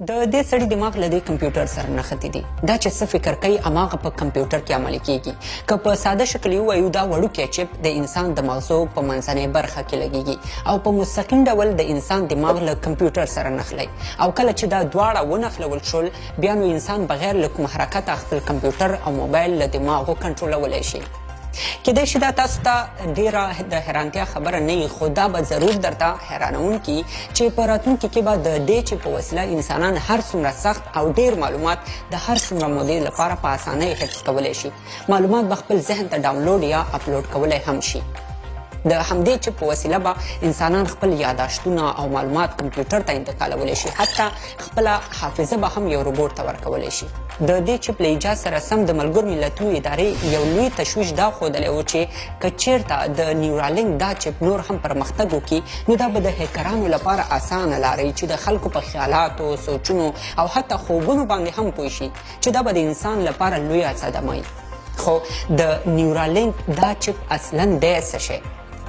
د دې سړي دماغ له دې کمپیوټر سره نښتي دي. دا چې څه فکر کوي هماغه په کمپیوټر کې عملي کیږي. که په ساده شکل ووایو دا وړوکی چپ د انسان د مغزو په منځنۍ برخه کې لګیږي او په مستقیم ډول د انسان دماغ له کمپیوټر سره نښلي او کله چې دا دواړه ونښلول شول بیا نو انسان بغیر له کوم حرکته خپل کمپیوټر او موبایل له دماغو کنټرولولی شي. کیدای شي دا تاسو ته ډیره د حیرانتیا خبره نه وي خو دا به ضرور درته حیرانونکي چې په راتلونکي کې به د دې چې په وسیله انسانان هر څومره سخت او ډیر معلومات د هر څومره مودې لپاره په اسانۍ حفظ کولی شي. معلومات به خپل ذهن ته ډاونلوډ یا اپلوډ کولی هم شي. د همدې چپ په وسیله به انسانان خپل یاداشتونه او معلومات کمپیوټر ته انتقالولی شي. حتی خپله حافظه به هم یو روبوټ ته ورکولی شي. د دې چپ له ایجاد سره سم د ملګرو ملتونو ادارې یو لوی تشویش دا ښودلی و چې که چیرته د نیورالینک دا چپ نور هم پرمختګ وکړي نو دا به د هیکرانو لپاره اسانه لاره چې د خلکو په خیالاتو سوچونو او حتی خوبونو باندې هم پوه شي چې دا به د انسان لپاره لویه صدمه وي. خو د نیورالینک دا چپ اصلا دی څه شی؟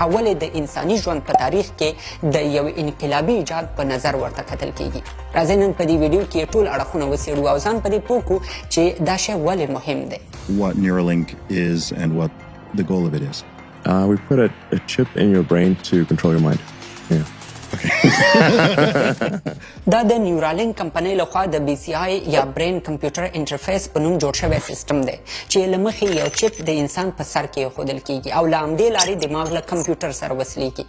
اول د انساني ژوند په تاریخ کې د یو انقلابي ایجاد په نظر ورته کتل کیږي. راځئ نن په دې ویډیو کې ټول اړخونه وڅېړو او ځان په دې پوه کړو چې دا شی ولې مهم دی. What Neuralink is and what the goal of it is. We put a chip in your brain to control your mind. Yeah. دا د نیورالینک کمپنۍ لخوا د بی سی آی یا برین کمپیوټر انټرفیس په نوم جوړ شوی سیستم دی چې له مخې یو چپ د انسان په سر کې ایښودل کیږي او له همدې لارې دماغ له کمپیوټر سره وصلېږي.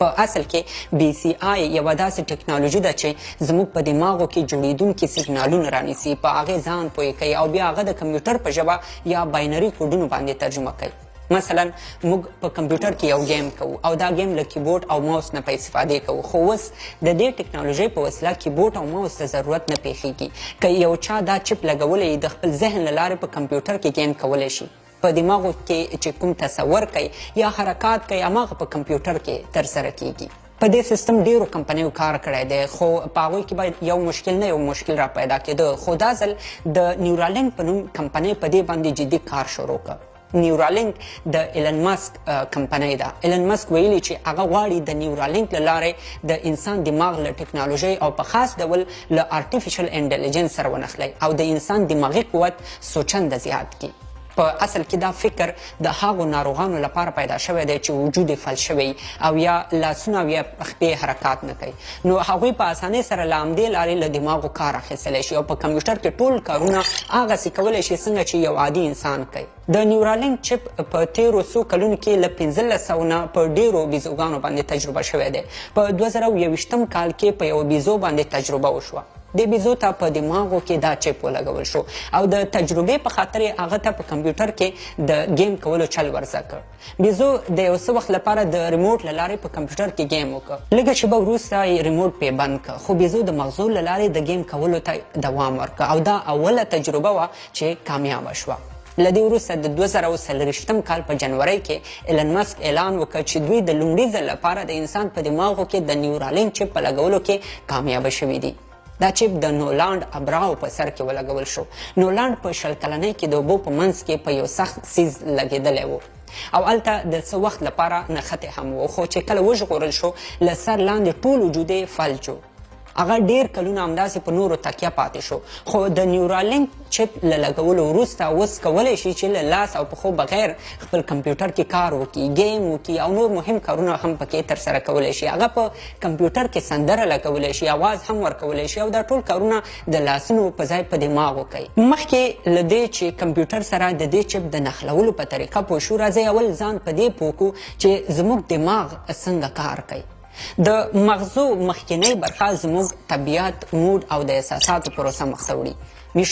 په اصل کې بی سی آی یوه داسې ټکنالوژي ده چې زموږ په دماغو کې جوړېدونکي سیګنالونه رانیسي، په هغې ځان پوه کوي او بیا هغه د کمپیوټر په ژبه یا باینري کوډونو باندې ترجمه کوي. مثلا موږ په کمپیوټر کې یو گیم کوو او دا گیم له کیبورډ او ماوس نه په استفادې کوو خو اوس د دې ټکنالوژۍ په وسیله کیبورډ او ماوس ته ضرورت نه پیښیږي. که یو چا دا چپ لګولی د خپل ذهن له لارې په کمپیوټر کې گیم کولی شي. په دماغو کې چې کوم تصور کوي یا حرکات کوي هماغه په کمپیوټر کې ترسره کیږي. په دې سیستم ډیرو کمپنیو کار کړی دی خو په هغوی کې باید یو مشکل نه یو مشکل را پیدا کېده خو دا ځل د نیورالینک په نوم کمپنۍ په دې باندې جدي کار شروع کړ. نیورالینک د ایلن ماسک کمپنۍ ده. ایلن ماسک ویلي چې هغه غواړي د نیورالینک له لارې د انسان دماغ له ټکنالوژۍ او په خاص ډول له آرټیفیشل انټلیجنس سره ونښلي او د انسان دماغي قوت سوچنده زیات کړي. په اصل کې دا فکر د هغو ناروغانو لپاره پیدا شوی دی چې وجود یې فلج شوی او یا لاسونه او یا پښې حرکات نه کوي نو هغوی په اسانۍ سره له همدې لارې له دماغو کار اخیستلی شي او په کمپیوټر کې ټول کارونه هغسې کولی شي څنګه چې یو عادي انسان کوي. د نیورالینک چپ په تیرو څو کلونو کې له 1500 نه په ډیرو بیزوګانو باندې تجربه شوی دی. په 2021 کال کې په یو بیزو باندې تجربه وشوه. د بیزو ته په دماغو کې دا چپ ولګول شو او د تجربې په خاطر یې هغه ته په کمپیوټر کې د گیم کولو چل ورزده کړ. بیزو د یو څه وخت لپاره د ریموټ له لارې په کمپیوټر کې گیم وکړ. لږه شېبه وروسته یې ریموټ پې بند کړ خو بیزو د مغزو له لارې د گیم کولو ته دوام ورکړ او دا اوله تجربه وه چې کامیابه شوه. له دې وروسته د 2024 کال په جنورۍ کې ایلن ماسک اعلان وکړ چې دوی د لومړي ځل لپاره د انسان په دماغو کې د نیورالینک چپ په لګولو کې کامیابه شوي دي. دا چپ د نولاند ابراو په سر کې ولګول شو. نولاند په 20 کلنۍ کې د اوبو په منځ کې په یو سخت څیز لګېدلی و او هلته د څه وخت لپاره نښتې هم و خو چې کله وژغورل شو له سر لاندې ټول وجود یې فلج و. هغه ډیر کلونه همداسې په نورو تکیه پاتې شو خو د نیورالینک چپ له لګولو وروسته اوس کولی شي چې له لاس او پښو بغیر خپل کمپیوټر کې کار وکړي، گیم وکړي او نور مهم کارونه هم پکې ترسره کولی شي. هغه په کمپیوټر کې سندره لګولی شي، آواز هم ورکولی شي او دا ټول کارونه د لاسونو په ځای په دماغ کوي. مخکې له دې چې کمپیوټر سره د دې چپ د نښلولو په طریقه پوه شو راځئ اول ځان په دې پوه کړو چې زموږ دماغ څنګه کار کوي. د مغزو مخکینۍ برخه زموږ طبیعت، موډ او د احساساتو پروسه مخته وړي.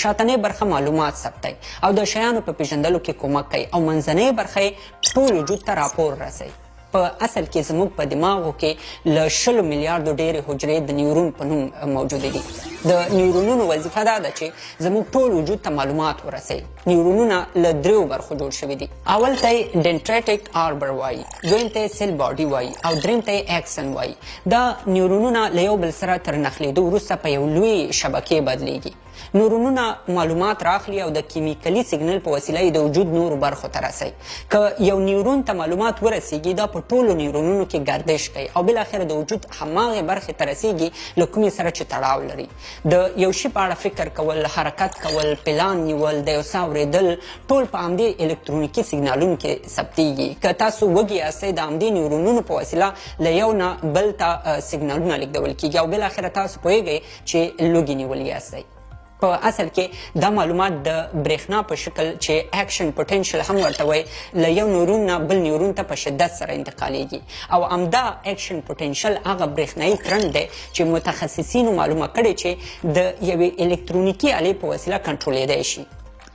شاتنۍ برخه معلومات ثبتوي او د شیانو په پیژندلو کې کومک کوي او منځنۍ برخه یې ټول وجود ته راپور رسوي. په اصل کې زموږ په دماغو کې له 20 میلیارډو ډېرې حجرې د نیورون په نوم موجودې دي. د نیورونونو وظیفه دا ده چې زموږ ټول وجود ته معلومات ورسوي. نیورونونه له 3 برخو جوړ شوي دي. اول ته یې ډنټریټک آربر وایي، دویم ته یې سیل باډي وایي او دریم ته یې اکسن وایي. دا نیورونونه له یو بل سره تر نښلېدو وروسته په یو لوی شبکې بدلیږي. نورونونه معلومات راخلي او د کیمیکلي سیګنل په وسیله یې د وجود نورو برخو ته رسوي. که یو نیورون ته معلومات ورسیږي دا په ټولو نیورونونو کې گردش کوي او بالاخره د وجود هماغې برخې ته رسیږي له کومې سره چې تړاو لري. د یو شي په اړه فکر کول، حرکت کول، پلان نیول، د یو څه اورېدل ټول په همدې الکترونیکي سیګنالونو کې ثبتیږي. که تاسو وږي یاستئ د همدې نیورونونو په وسیله له یو نه بل ته سیګنالونه لیږدول کیږي او بالاخره تاسو پوهیږئ چې لوږې نیولي یاستئ. په اصل کې دا معلومات د برېښنا په شکل چې اکشن پوټنشل هم ورته وایي له یو نیورون نه بل نیورون ته په شدت سره انتقالیږي او همدا اکشن پوټنشل هغه برېښنایي کرنټ دی چې متخصصینو معلومه کړې چې د یوې الکترونیکي آلې په وسیله کنټرولېدی شي.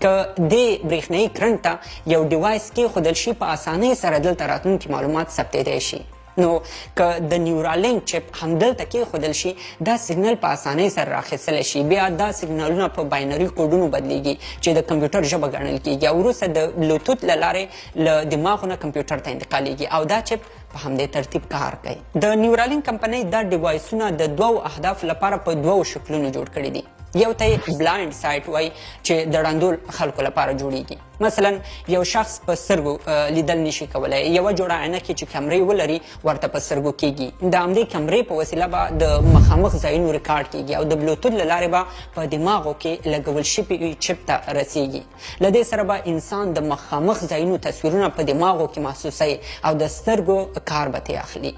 که دې برېښنایي کرنټ ته یو ډیوایس کېښودل شي په اسانۍ سره دلته راتلونکي معلومات ثبتېدی شي. نو که د نیورالینک چپ همدلته کېښودل شي دا سیګنل په اسانۍ سره راخیستلی شي. بیا دا سیګنالونه په باینري کوډونو بدلیږي چې د کمپیوټر ژبه ګڼل کېږي او وروسته د بلوتوت له لارې له دماغو نه کمپیوټر ته انتقالیږي او دا چپ په همدې ترتیب کار کوي. د نیورالینک کمپنۍ دا ډیوایسونه د دوو اهدافو لپاره په دوو شکلونو جوړ کړي دي. یو ته یې بلایند سایټ وایي چې د ړندو خلکو لپاره جوړیږي. مثلا یو شخص په سترګو لیدل نشي کولی، یوه جوړه عینکې چې کمرې ولري ورته په سترګو کیږي. د همدې کمرې په وسیله به د مخامخ ځایونو ریکارډ کیږي او د بلوتوت له لارې به په دماغو کې لګول شوي چپ ته رسیږي. له دې سره به انسان د مخامخ ځایونو تصویرونه په دماغو کې محسوسوي او د سترګو کار به ترې اخلي.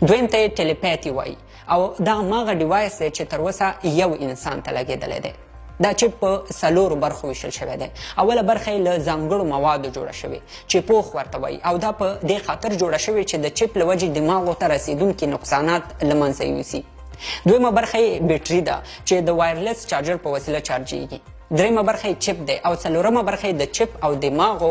دویم ته یې ټلیپیتي وایي او دا هماغه ډیوایس دی چې تر اوسه یو انسان ته لګېدلی دی. دا چپ په څلورو برخو ویشل شوی دی. اوله برخه یې له ځانګړو موادو جوړه شوې چې پوښ ورته وایي او دا په دې خاطر جوړه شوې چې د چپ له وجې دماغو ته رسیدونکي نقصانات له منځه یوسي. دویمه برخه یې بیټري ده چې د وایرلیس چارجر په وسیله چارجیږي. دریمه برخه یې چپ دی او څلورمه برخه یې د چپ او دماغو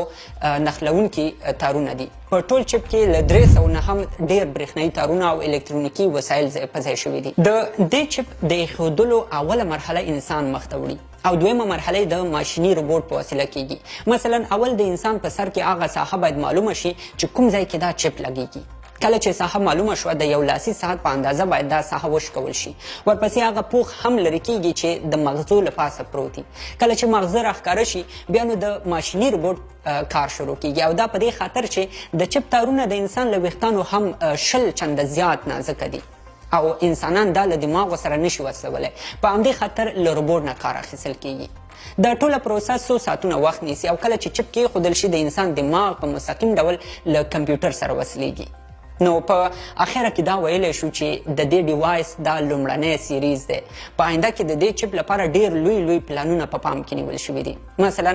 نښلونکي تارونه دي. په ټول چپ کې له 300 نه هم ډېر برېښنایي تارونه او الکترونیکي وسایل په ځای شوي دي. د دې چپ د ایښودلو اوله مرحله انسان مخ ته وړي او دویمه مرحله د ماشیني روبوټ په وسیله کیږي. مثلا اول د انسان په سر کې هغه ساحه باید معلومه شي چې کوم ځای کې دا چپ لګیږي. کله چې ساحه معلومه شوه د یو لاسي ساعت په اندازه باید دا ساحه وشکول شي. ورپسې هغه پوښ هم لرې کیږي چې د مغزو له پاسه پروت وي. کله چې مغزه راښکاره شي بیا نو د ماشیني روبوټ کار شروع کیږي او دا په دې خاطر چې د چپ تارونه د انسان له ویښتانو هم 20 چنده زیات نازکه دي او انسانان دا له دماغو سره نشي وصلولی. په همدې خاطر له روبوټ نه کار اخیستل کیږي. دا ټوله پروسه څو ساعتونه وخت نیسي او کله چې چپ کېښودل شي د انسان دماغ په مستقیم ډول له کمپیوټر سره وصلېږي. نو په اخره کې دا ویلی شو چې د دې ډیوایس دا لومړنی سیریز دی. په آینده کې د دې چپ لپاره ډېر لوی پلانونه په پام کې نیول شوي دي. مثلا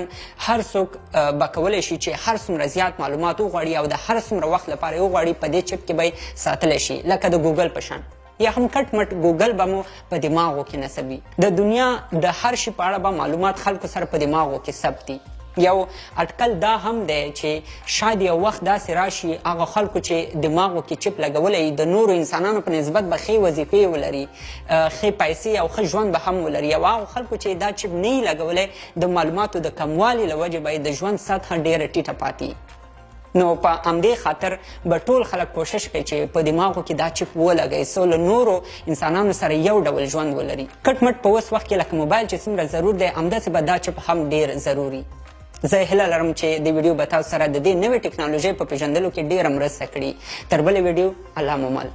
هر څوک به کولی شي چې هر څومره زیات معلومات وغواړي او د هر څومره وخت لپاره یې وغواړي په دې چپ کې به یې ساتلی شي لکه د ګوګل په شان یا هم کټ مټ ګوګل به مو په دماغو کې نصبي. د دنیا د هر شي په اړه به معلومات خلکو سره په دماغو کې ثبت دي. یو اټکل دا هم دی چې شاید یو وخت داسې راشي هغه خلکو چې دماغو کې چپ لګولی د نورو انسانانو په نسبت به ښې وظیفې ولري، ښې پیسې او ښه ژوند به هم ولري او هغو خلکو چې دا چپ نه یې لګولی د معلوماتو د کموالي له وجې به یې د ژوند سطحه ډېره ټیټه پاتې. نو په همدې خاطر به ټول خلک کوشش کوي چې په دماغو کې دا چپ ولګوي څو له نورو انسانانو سره یو ډول ژوند ولري. کټ مټ په اوس وخت کې لکه موبایل چې څومره ضرور دی همداسې به دا چپ هم ډېر ضروري. زه هیله لرم چې د ویډیو به تاسو سره د دې نوې ټکنالوژۍ په پېژندلو کې ډېره مرسته کړي. تر بلې ویډیو الله مو مل.